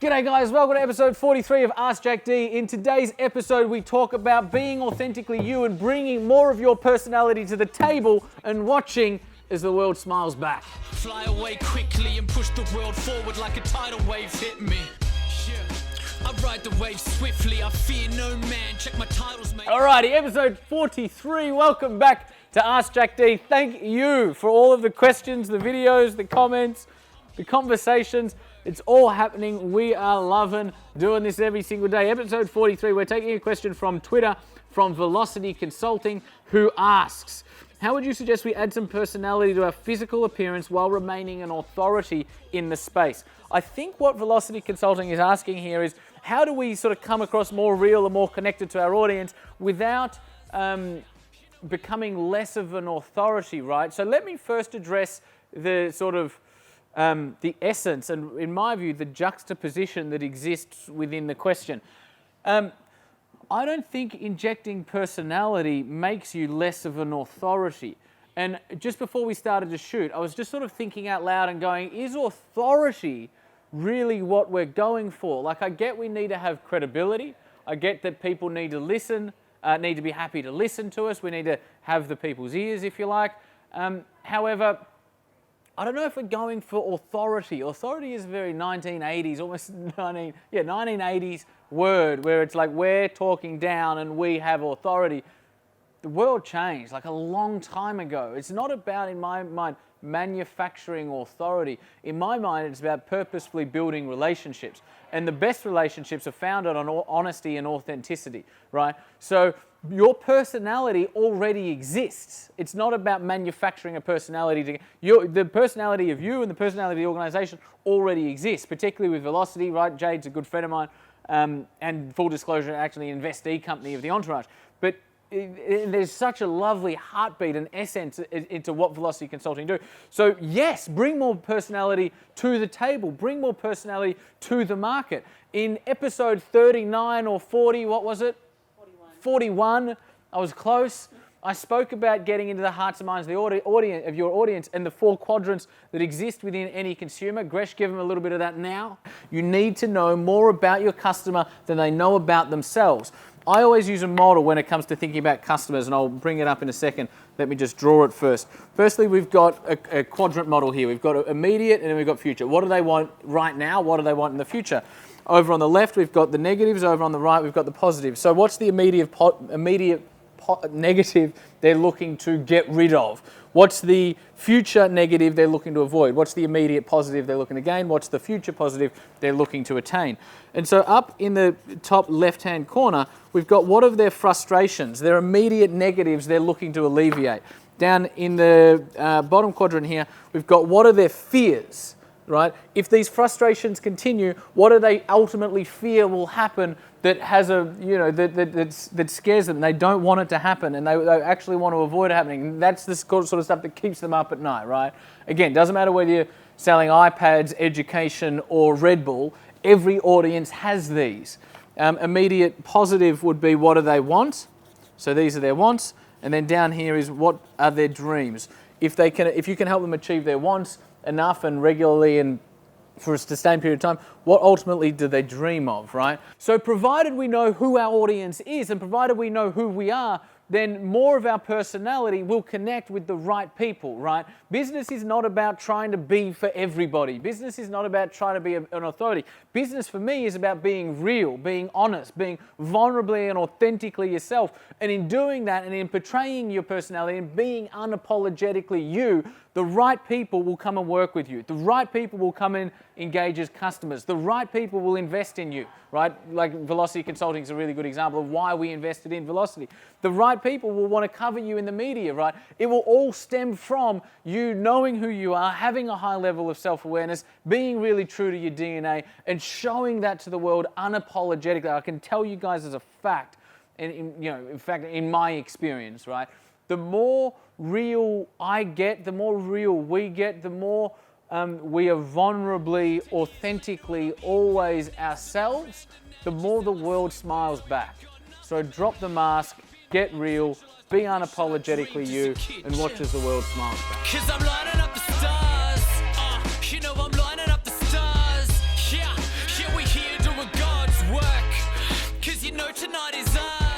G'day guys, welcome to episode 43 of Ask Jack D. In today's episode, we talk about being authentically you and bringing more of your personality to the table and watching as the world smiles back. Fly away quickly and push the world forward like a tidal wave hit me. I ride the wave swiftly, I fear no man. Check my titles, mate. Alrighty, episode 43. Welcome back to Ask Jack D. Thank you for all of the questions, the videos, the comments, the conversations. It's all happening. We are loving doing this every single day. Episode 43, we're taking a question from Twitter from Velocity Consulting, who asks, how would you suggest we add some personality to our physical appearance while remaining an authority in the space? I think what Velocity Consulting is asking here is, how do we sort of come across more real and more connected to our audience without becoming less of an authority, right? So let me first address the sort of the essence and, in my view, the juxtaposition that exists within the question. I don't think injecting personality makes you less of an authority. And just before we started to shoot, I was just sort of thinking out loud and going, is authority really what we're going for? Like, I get we need to have credibility. I get that people need to listen, need to be happy to listen to us. We need to have the people's ears, if you like. However, I don't know if we're going for authority. Authority is a very 1980s, almost 1980s word where it's like we're talking down and we have authority. The world changed like a long time ago. It's not about, in my mind, manufacturing authority. In my mind, it's about purposefully building relationships. And the best relationships are founded on honesty and authenticity, right? So your personality already exists. It's not about manufacturing a personality. The personality of you and the personality of the organization already exists, particularly with Velocity, right? Jade's a good friend of mine, and full disclosure, actually an investee company of the Entourage. But there's such a lovely heartbeat and essence into what Velocity Consulting do. So yes, bring more personality to the table, bring more personality to the market. In episode 39 or 40, what was it? 41, I was close. I spoke about getting into the hearts and minds of your audience and the 4 quadrants that exist within any consumer. Gresh, give them a little bit of that now. You need to know more about your customer than they know about themselves. I always use a model when it comes to thinking about customers, and I'll bring it up in a second. Let me just draw it first. Firstly, we've got a quadrant model here. We've got immediate and then we've got future. What do they want right now? What do they want in the future? Over on the left, we've got the negatives. Over on the right, we've got the positives. So what's the immediate negative they're looking to get rid of? What's the future negative they're looking to avoid? What's the immediate positive they're looking to gain? What's the future positive they're looking to attain? And so up in the top left-hand corner, we've got what are their frustrations, their immediate negatives they're looking to alleviate. Down in the bottom quadrant here, we've got what are their fears, right? If these frustrations continue, what do they ultimately fear will happen that has a, that scares them? They don't want it to happen and they actually want to avoid it happening. And that's the sort of stuff that keeps them up at night, right? Again, doesn't matter whether you're selling iPads, education, or Red Bull, every audience has these. Immediate positive would be what do they want? So these are their wants. And then down here is what are their dreams? If you can help them achieve their wants enough and regularly and for a sustained period of time, what ultimately do they dream of, right? So provided we know who our audience is and provided we know who we are, then more of our personality will connect with the right people, right? Business is not about trying to be for everybody. Business is not about trying to be an authority. Business for me is about being real, being honest, being vulnerably and authentically yourself. And in doing that and in portraying your personality and being unapologetically you, the right people will come and work with you. The right people will come and engage as customers. The right people will invest in you, right? Like Velocity Consulting is a really good example of why we invested in Velocity. The right people will want to cover you in the media, right? It will all stem from you knowing who you are, having a high level of self-awareness, being really true to your DNA, and showing that to the world unapologetically. I can tell you guys as a fact, and in fact, in my experience, right? The more real I get, the more real we get, the more we are vulnerably, authentically, always ourselves, the more the world smiles back. So drop the mask, get real, be unapologetically you, and watch as the world smiles back. 'Cause I'm lighting up the stars. I'm lining up the stars. Yeah, we tonight is ours.